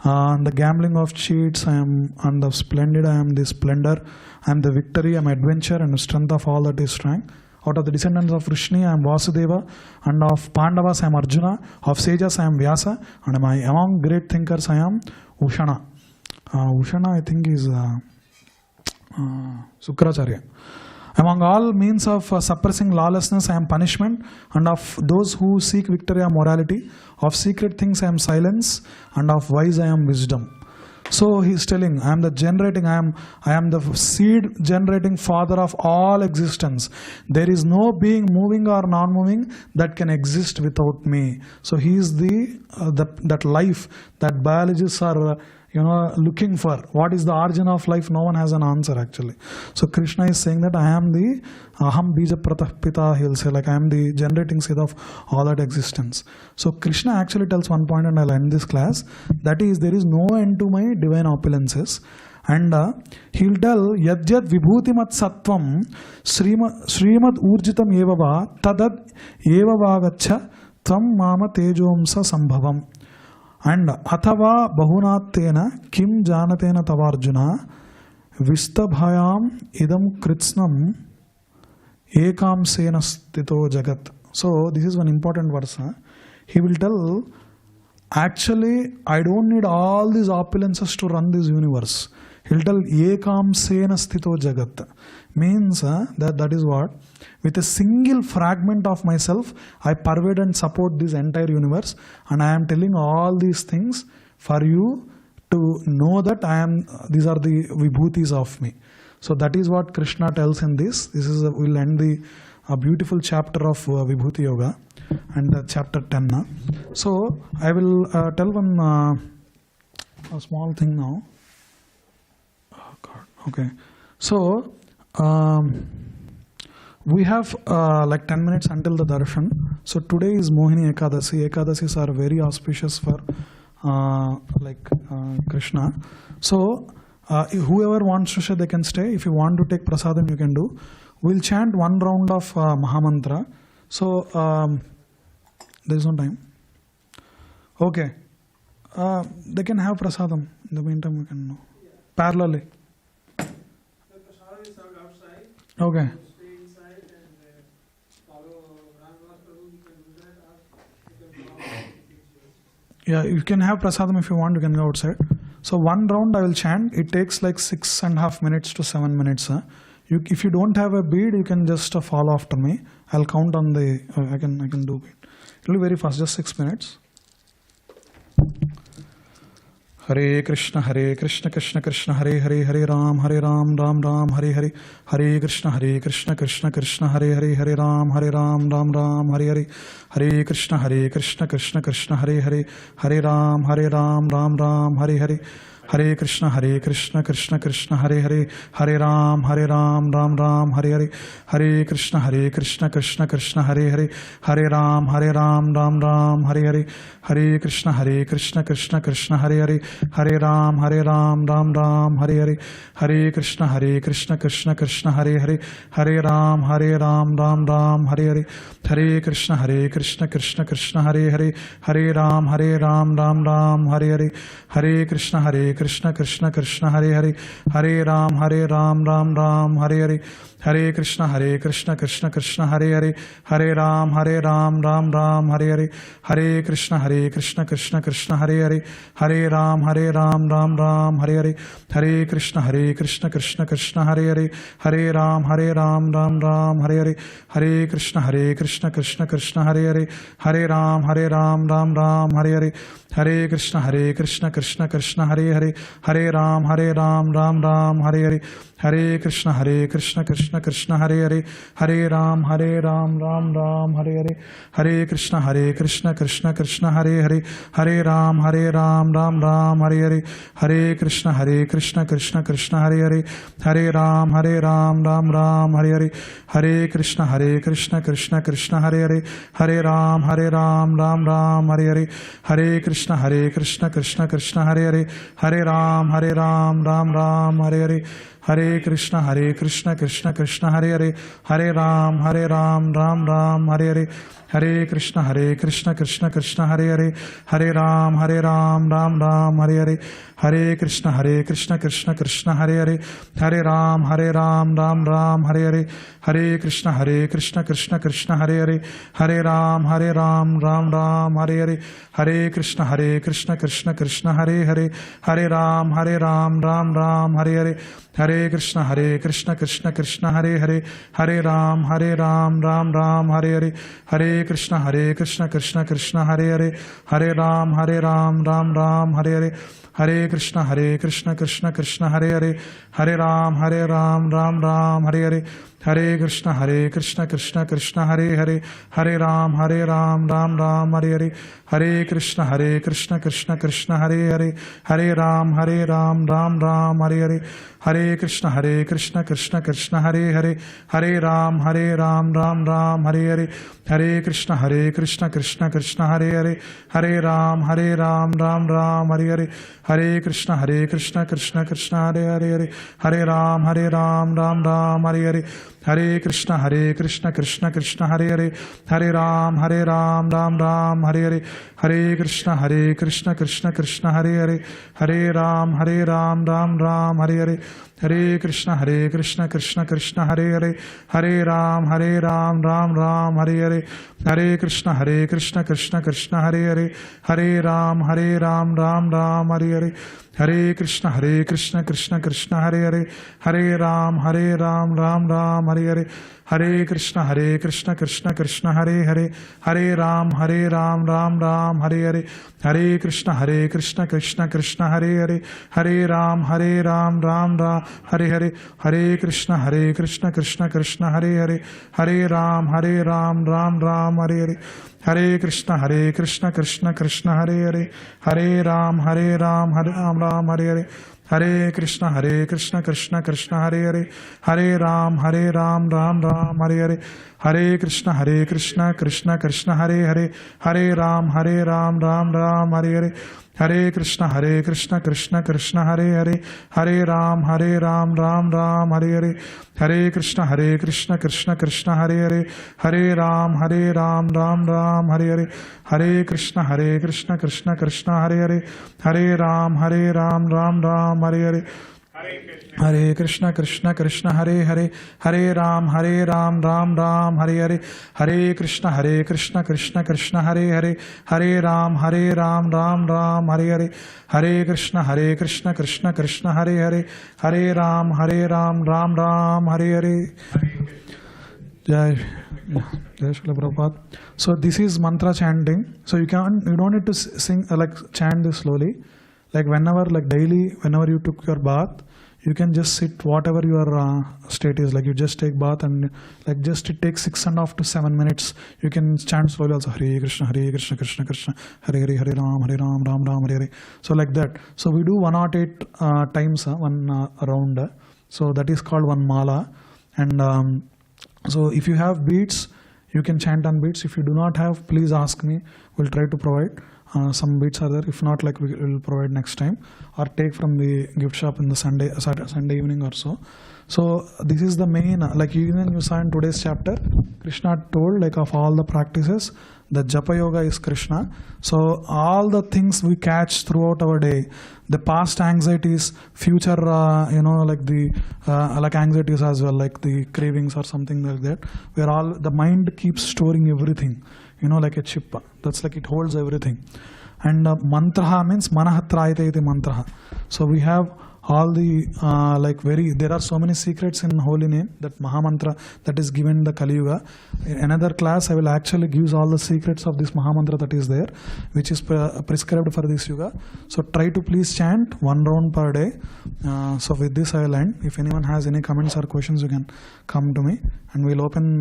And the gambling of cheats I am, and of splendid I am the splendor. I am the victory, I am adventure, and the strength of all that is strength. Out of the descendants of Vrishni, I am Vasudeva, and of Pandavas, I am Arjuna, of sages, I am Vyasa, and among great thinkers, I am Ushana. Ushana, I think, is Sukracharya. Among all means of suppressing lawlessness, I am punishment, and of those who seek victory, I am morality. Of secret things, I am silence, and of wise, I am wisdom. So he is telling, I am the generating, I am the seed generating father of all existence. There is no being moving or non-moving that can exist without me. So he is that life that biologists are looking for. What is the origin of life? No one has an answer actually. So Krishna is saying that I am the Aham Bija Pratah Pita, he'll say, like I am the generating seed of all that existence. So Krishna actually tells one point, and I'll end this class, that is, there is no end to my divine opulences. And he'll tell, Yadyad Vibhutimat Sattvam Srimad Urjitam Evava Tadad Evavagacha Tvam Mama Tejomsa Sambhavam. And Athava Bahunatena Kim Janatena Tavarjuna Vistabhayam Idam Kritsnam Ekam Sena Stito Jagat. So this is one important verse. He will tell, actually I don't need all these opulences to run this universe. He'll tell Ekam Sena Stito Jagat. Means that is what? With a single fragment of myself, I pervade and support this entire universe, and I am telling all these things for you to know that these are the vibhutis of me. So that is what Krishna tells in this. This is we'll end a beautiful chapter of Vibhuti Yoga, and chapter 10. So I will tell one a small thing now. Oh God. Okay. So we have like 10 minutes until the darshan. So today is Mohini Ekadasi. Ekadasis are very auspicious for Krishna. So whoever wants to stay, they can stay. If you want to take prasadam, you can do. We'll chant one round of Mahamantra. So there is no time. Okay. They can have prasadam. In the meantime, we can know. Parallelly. Okay. Yeah, you can have prasadam if you want, you can go outside. So one round I will chant. It takes like 6.5 minutes to 7 minutes. If you don't have a bead, you can just follow after me. I'll count on the, I can do it. It'll be very fast, just 6 minutes. Hare Krishna, Krishna Krishna, Hare Hare, Hare Ram, Ram Ram, Hare Hare, Hare Krishna, Krishna Krishna, Hare Hare, Hare Ram, Ram, Hare Hare, Hare Krishna, Krishna Krishna, Hare Hare, Hare Ram, Ram, Hare Hare, Hare Krishna, Krishna Krishna, Hare Hare, Hare Ram, Ram, Hare Hare, Hare Krishna, Krishna Hare Hare, Hare Ram, Ram, Hare Hare, Hare Krishna, Krishna Hare Hare, Hare Ram, Ram, Hare Hare, Hare Krishna, Krishna Hare Hare, Hare Ram, Ram, Hare Hare, Hare Krishna, Krishna Hare Hare, Hare Ram, Ram, Hare Hare, Hare Krishna, Krishna Krishna Krishna Hare Hare, Hare Ram Ram Ram Hare Hare, Hare Krishna Krishna Krishna Hare Hare, Hare Ram Ram Ram Hare Hare, Hare Krishna Krishna Krishna Hare Hare, Hare Ram Ram Ram Hare Hare, Hare Krishna Krishna Krishna Hare Hare, Hare Ram Ram Ram Hare Hare, Hare Krishna Krishna Krishna Hare Hare, Hare Ram Ram Ram Hare Hare, Hare Krishna Krishna Krishna Hare Hare, Hare Ram Ram Ram Hare Hare, Hare Krishna Krishna Krishna Hare Hare, Hare Ram Ram Ram Hare Hare, Hare Krishna Krishna Krishna Hare Hare, Hare Ram Ram Ram Hare Hare, Hare Krishna Krishna Krishna Hare Hare, Hare Ram Ram Ram Hare Hare, Hare Krishna Krishna Krishna Hare Hare, Hare Ram Ram Ram Hare Hare, Hare Krishna Krishna Krishna Hare Hare, Hare Ram Ram Hare Hare, Hare Krishna Krishna Krishna Hare Hare, Hare Ram Ram Hare Hare, Hare Krishna Krishna Krishna Hare Hare, Hare Ram Ram Hare Hare, Hare Krishna Krishna Krishna Hare Hare, Hare Ram Ram Hare Hare, Hare Krishna Krishna Krishna Hare Hare, Hare Ram Ram Hare Hare, Hare Krishna Krishna Krishna Hare Hare, Hare Ram Ram Hare Hare, Hare Krishna Krishna Krishna Hare Hare, Hare Ram Ram Hare Hare, Hare Krishna Krishna Krishna Hare Hare, Hare Ram Ram Hare Hare, Hare Krishna Krishna Krishna Hare Hare, Hare Ram Ram Hare Hare, Hare Krishna Krishna Krishna Hare Hare, Hare Ram Ram Hare Hare, Hare Krishna Krishna Krishna Hare Hare, Hare Ram Ram Hare Hare, Hare Krishna Krishna Krishna Hare Hare, Hare Ram Ram Hare Hare, Hare Krishna Krishna Krishna Hare Hare, Hare Ram Ram Hare Hare, Hare Krishna Krishna Krishna Hare Hare, Hare Ram Ram Hare Hare, Hare Krishna Krishna Krishna Hare Hare, Hare Ram Ram Hare Hare, Hare Krishna Krishna Krishna Hare Hare, Hare Ram Ram Hare Hare, Hare Krishna Krishna Krishna Hare Hare, Hare Ram Ram Hare Hare, Hare Krishna Krishna Krishna Hare Hare, Hare Ram Ram Hare Hare, Hare Krishna Krishna Krishna Hare Hare, Hare Ram Ram Hare Hare, Hare Krishna Krishna Krishna Hare Hare, Hare Ram Ram Hare Hare, Hare Krishna Krishna Krishna Hare Hare, Hare Ram Ram Hare Hare, Hare Krishna Krishna Krishna Hare Hare, Hare Ram Ram Hare Hare, Hare Krishna Krishna Krishna Hare Hare, Hare Ram Ram Hare Hare, Hare Krishna Krishna Krishna Hare Hare, Hare Ram Ram Hare Hare, Hare Krishna Krishna Krishna Hare Hare, Hare Ram Ram Hare Hare, Hare Krishna Krishna Krishna Hare Hare, Hare Ram Ram Hare Hare, Hare Krishna Krishna Krishna Hare Hare, Hare Ram Ram Hare Hare, Hare Krishna Krishna Krishna Hare Hare, Hare Ram Ram Hare Hare, Hare Krishna Krishna Hare Hare, Hare Ram Ram Hare Hare, Hare Krishna Krishna Krishna Hare Hare, Hare Ram Ram Hare Hare, Hare Krishna Krishna Krishna Hare Hare, Hare Ram Ram Hare Hare. Jai Srila Prabhupada. So this is mantra chanting. So you don't need to sing chant this slowly. Like whenever, like daily, whenever you took your bath, you can just sit whatever your state is. Like you just take bath and like just it takes 6.5 to 7 minutes. You can chant slowly also. Hare Krishna Krishna Krishna Hare Hare, Hare Ram Ram Hare Hare. So like that. So we do 108 times one round. So that is called one mala. And so if you have beads, you can chant on beads. If you do not have, please ask me. We'll try to provide. some beats are there. If not, like we will provide next time, or take from the gift shop in the Sunday evening or so. So this is the main, like even you saw in today's chapter, Krishna told like of all the practices, the Japa Yoga is Krishna. So all the things we catch throughout our day, the past anxieties, future, like the like anxieties as well, like the cravings or something like that, where all the mind keeps storing everything, like a chip. That's like it holds everything. And mantraha means manahatrayate iti mantraha. So we have all the there are so many secrets in holy name, that Mahamantra that is given in the Kali Yuga. In another class I will actually give all the secrets of this Mahamantra that is there, which is prescribed for this Yuga. So try to please chant 1 round per day. So with this I will end. If anyone has any comments or questions, you can come to me, and we'll open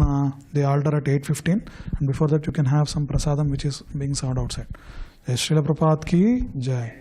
the altar at 8:15, and before that you can have some prasadam which is being served outside. Jai Srila Prabhupada ki Jai.